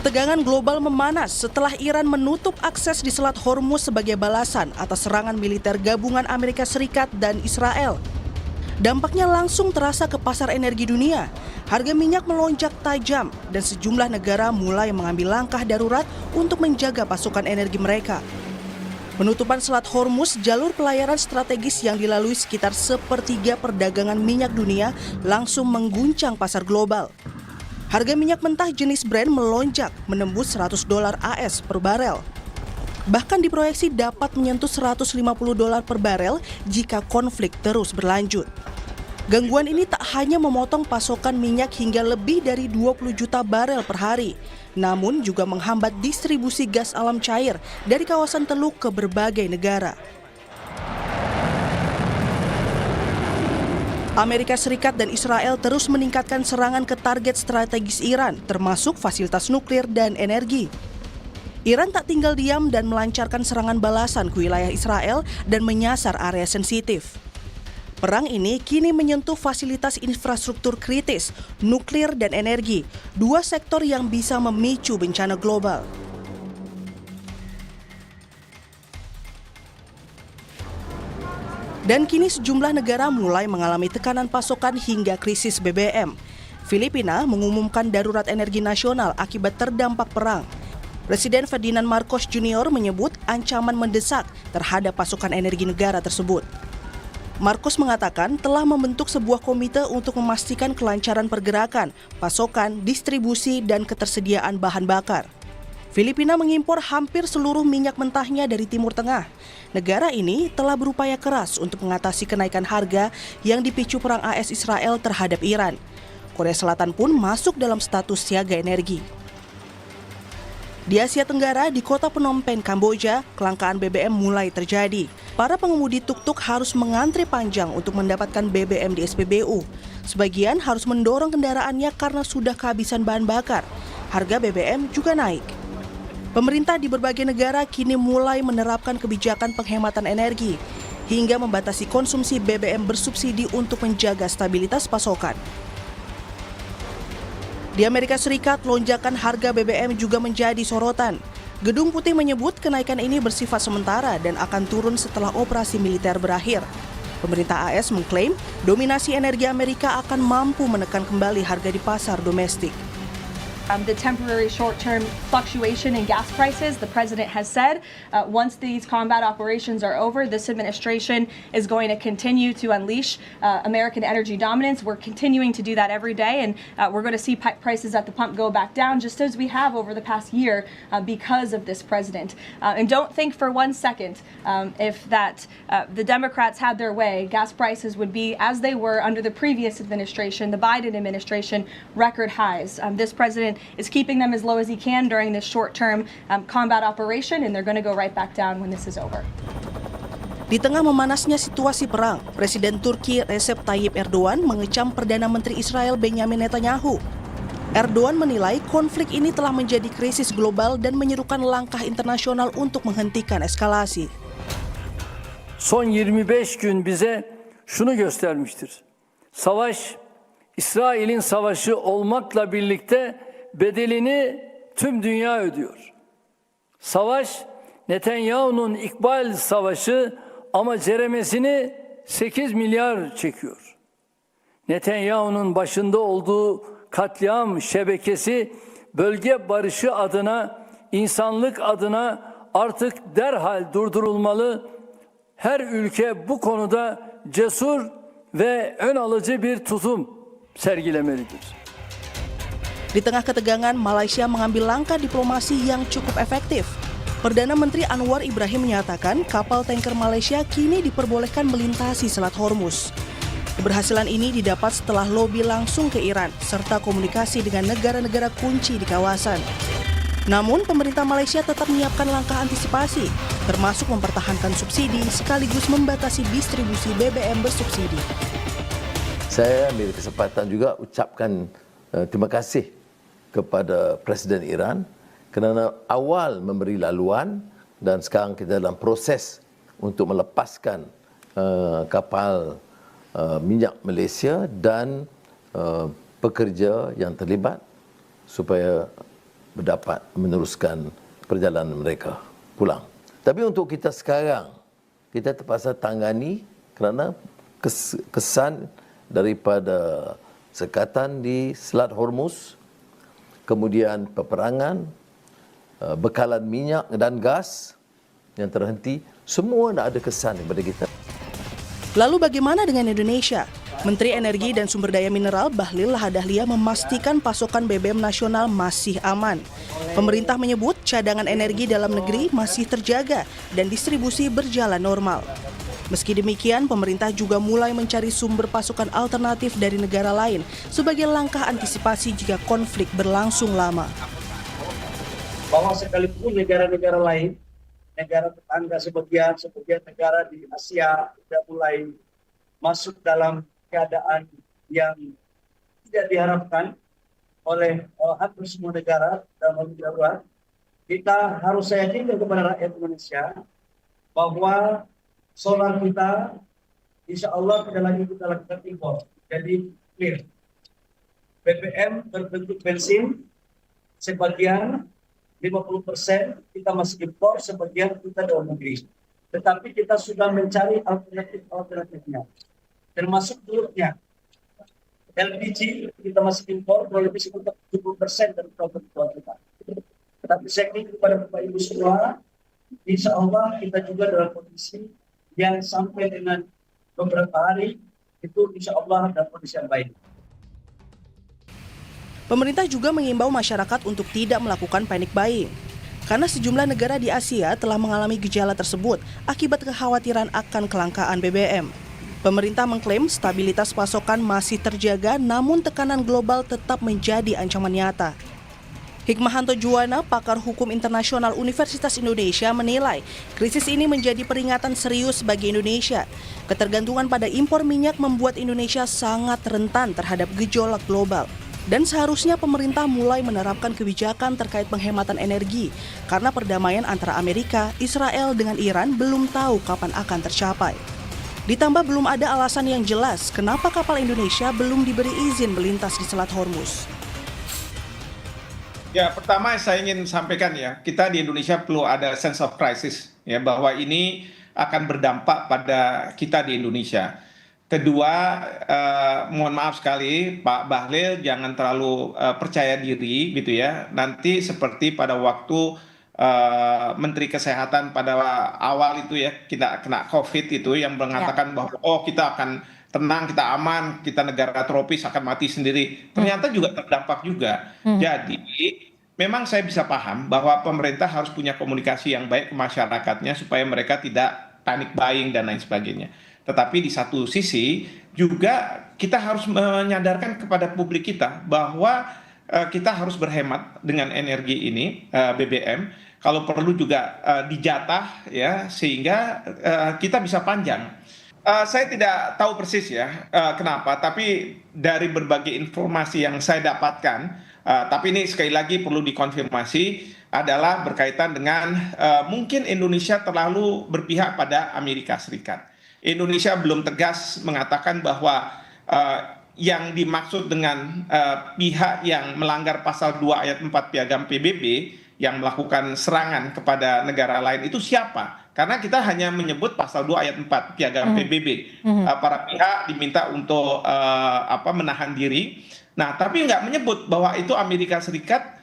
Ketegangan global memanas setelah Iran menutup akses di Selat Hormuz sebagai balasan atas serangan militer gabungan Amerika Serikat dan Israel. Dampaknya langsung terasa ke pasar energi dunia. Harga minyak melonjak tajam dan sejumlah negara mulai mengambil langkah darurat untuk menjaga pasokan energi mereka. Penutupan Selat Hormuz, jalur pelayaran strategis yang dilalui sekitar sepertiga perdagangan minyak dunia, langsung mengguncang pasar global. Harga minyak mentah jenis Brent melonjak menembus $100 AS per barel. Bahkan diproyeksi dapat menyentuh $150 per barel jika konflik terus berlanjut. Gangguan ini tak hanya memotong pasokan minyak hingga lebih dari 20 juta barel per hari, namun juga menghambat distribusi gas alam cair dari kawasan Teluk ke berbagai negara. Amerika Serikat dan Israel terus meningkatkan serangan ke target strategis Iran, termasuk fasilitas nuklir dan energi. Iran tak tinggal diam dan melancarkan serangan balasan ke wilayah Israel dan menyasar area sensitif. Perang ini kini menyentuh fasilitas infrastruktur kritis, nuklir dan energi, dua sektor yang bisa memicu bencana global. Dan kini sejumlah negara mulai mengalami tekanan pasokan hingga krisis BBM. Filipina mengumumkan darurat energi nasional akibat terdampak perang. Presiden Ferdinand Marcos Jr. menyebut ancaman mendesak terhadap pasokan energi negara tersebut. Marcos mengatakan telah membentuk sebuah komite untuk memastikan kelancaran pergerakan, pasokan, distribusi, dan ketersediaan bahan bakar. Filipina mengimpor hampir seluruh minyak mentahnya dari Timur Tengah. Negara ini telah berupaya keras untuk mengatasi kenaikan harga yang dipicu perang AS Israel terhadap Iran. Korea Selatan pun masuk dalam status siaga energi. Di Asia Tenggara, di kota Phnom Penh, Kamboja, kelangkaan BBM mulai terjadi. Para pengemudi tuk-tuk harus mengantri panjang untuk mendapatkan BBM di SPBU. Sebagian harus mendorong kendaraannya karena sudah kehabisan bahan bakar. Harga BBM juga naik. Pemerintah di berbagai negara kini mulai menerapkan kebijakan penghematan energi hingga membatasi konsumsi BBM bersubsidi untuk menjaga stabilitas pasokan. Di Amerika Serikat, lonjakan harga BBM juga menjadi sorotan. Gedung Putih menyebut kenaikan ini bersifat sementara dan akan turun setelah operasi militer berakhir. Pemerintah AS mengklaim dominasi energi Amerika akan mampu menekan kembali harga di pasar domestik. The temporary short-term fluctuation in gas prices, the president has said, once these combat operations are over, this administration is going to continue to unleash American energy dominance. We're continuing to do that every day, and we're going to see prices at the pump go back down, just as we have over the past year because of this president. And don't think for one second if the Democrats had their way, gas prices would be as they were under the previous administration, the Biden administration, record highs. This president is keeping them as low as he can during this short-term combat operation, and they're going to go right back down when this is over. Di tengah memanasnya situasi perang, Presiden Turki Recep Tayyip Erdogan mengecam Perdana Menteri Israel Benjamin Netanyahu. Erdogan menilai konflik ini telah menjadi krisis global dan menyerukan langkah internasional untuk menghentikan eskalasi. Son 25 gün bize şunu göstermiştir. Savaş, İsrail'in savaşı olmakla birlikte bedelini tüm dünya ödüyor. Savaş, Netanyahu'nun İkbal Savaşı ama ceremesini 8 milyar çekiyor. Netanyahu'nun başında olduğu katliam şebekesi bölge barışı adına, insanlık adına artık derhal durdurulmalı. Her ülke bu konuda cesur ve ön alıcı bir tutum sergilemelidir. Di tengah ketegangan, Malaysia mengambil langkah diplomasi yang cukup efektif. Perdana Menteri Anwar Ibrahim menyatakan kapal tanker Malaysia kini diperbolehkan melintasi Selat Hormuz. Keberhasilan ini didapat setelah lobi langsung ke Iran, serta komunikasi dengan negara-negara kunci di kawasan. Namun, pemerintah Malaysia tetap menyiapkan langkah antisipasi, termasuk mempertahankan subsidi sekaligus membatasi distribusi BBM bersubsidi. Saya ambil kesempatan juga ucapkan terima kasih kepada Presiden Iran kerana awal memberi laluan dan sekarang kita dalam proses untuk melepaskan kapal minyak Malaysia dan pekerja yang terlibat supaya dapat meneruskan perjalanan mereka pulang. Tapi untuk kita sekarang, kita terpaksa tangani kerana kesan daripada sekatan di Selat Hormuz, kemudian peperangan, bekalan minyak dan gas yang terhenti, semua nak ada kesan kepada kita. Lalu bagaimana dengan Indonesia? Menteri Energi dan Sumber Daya Mineral Bahlil Lahadalia memastikan pasokan BBM nasional masih aman. Pemerintah menyebut cadangan energi dalam negeri masih terjaga dan distribusi berjalan normal. Meski demikian, pemerintah juga mulai mencari sumber pasokan alternatif dari negara lain sebagai langkah antisipasi jika konflik berlangsung lama. Bahwa sekalipun negara-negara lain, negara tetangga sebagian negara di Asia sudah mulai masuk dalam keadaan yang tidak diharapkan oleh hampir semua negara dalam darurat, kita harus yakin kepada rakyat Indonesia bahwa solar kita, insya Allah tidak lagi kita lakukan impor. Jadi clear. BBM berbentuk bensin, sebagian 50% kita masih impor, sebagian kita dalam negeri. Tetapi kita sudah mencari alternatifnya, termasuk telurnya. LPG kita masih impor, kurang lebih sekitar 70% dari produk kita. Tetapi saya ingin kepada Bapak Ibu semua, insya Allah kita juga dalam kondisi yang sampai dengan beberapa hari itu insya Allah dalam kondisi yang baik. Pemerintah juga mengimbau masyarakat untuk tidak melakukan panic buying. Karena sejumlah negara di Asia telah mengalami gejala tersebut akibat kekhawatiran akan kelangkaan BBM. Pemerintah mengklaim stabilitas pasokan masih terjaga, namun tekanan global tetap menjadi ancaman nyata. Hikmahanto Juwana, pakar hukum internasional Universitas Indonesia, menilai krisis ini menjadi peringatan serius bagi Indonesia. Ketergantungan pada impor minyak membuat Indonesia sangat rentan terhadap gejolak global. Dan seharusnya pemerintah mulai menerapkan kebijakan terkait penghematan energi, karena perdamaian antara Amerika, Israel dengan Iran belum tahu kapan akan tercapai. Ditambah belum ada alasan yang jelas kenapa kapal Indonesia belum diberi izin melintas di Selat Hormuz. Ya, pertama saya ingin sampaikan ya, kita di Indonesia perlu ada sense of crisis ya, bahwa ini akan berdampak pada kita di Indonesia. Kedua, mohon maaf sekali Pak Bahlil, jangan terlalu percaya diri gitu ya. Nanti seperti pada waktu Menteri Kesehatan pada awal itu ya, kita kena COVID itu yang mengatakan bahwa kita akan tenang, kita aman, kita negara tropis akan mati sendiri. Ternyata juga terdampak juga. Jadi memang saya bisa paham bahwa pemerintah harus punya komunikasi yang baik ke masyarakatnya supaya mereka tidak panic buying dan lain sebagainya. Tetapi di satu sisi juga kita harus menyadarkan kepada publik kita bahwa kita harus berhemat dengan energi ini, BBM. Kalau perlu juga dijatah ya, sehingga kita bisa panjang. Saya tidak tahu persis ya kenapa, tapi dari berbagai informasi yang saya dapatkan, tapi ini sekali lagi perlu dikonfirmasi, adalah berkaitan dengan mungkin Indonesia terlalu berpihak pada Amerika Serikat. Indonesia belum tegas mengatakan bahwa yang dimaksud dengan pihak yang melanggar pasal 2 ayat 4 Piagam PBB yang melakukan serangan kepada negara lain itu siapa? Karena kita hanya menyebut pasal 2 ayat 4 Piagam PBB. Para pihak diminta untuk menahan diri. Nah, tapi nggak menyebut bahwa itu Amerika Serikat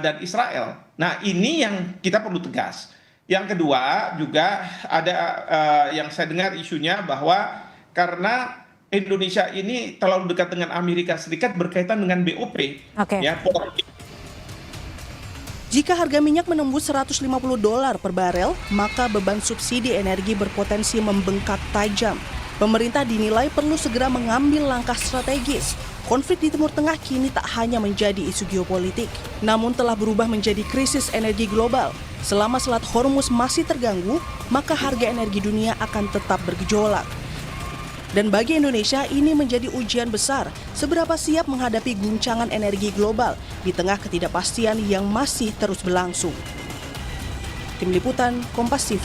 dan Israel. Nah, ini yang kita perlu tegas. Yang kedua juga ada yang saya dengar isunya bahwa karena Indonesia ini terlalu dekat dengan Amerika Serikat berkaitan dengan BOP. Ya, jika harga minyak menembus $150 per barel, maka beban subsidi energi berpotensi membengkak tajam. Pemerintah dinilai perlu segera mengambil langkah strategis. Konflik di Timur Tengah kini tak hanya menjadi isu geopolitik, namun telah berubah menjadi krisis energi global. Selama Selat Hormuz masih terganggu, maka harga energi dunia akan tetap bergejolak. Dan bagi Indonesia ini menjadi ujian besar seberapa siap menghadapi guncangan energi global di tengah ketidakpastian yang masih terus berlangsung. Tim Liputan, Kompas TV.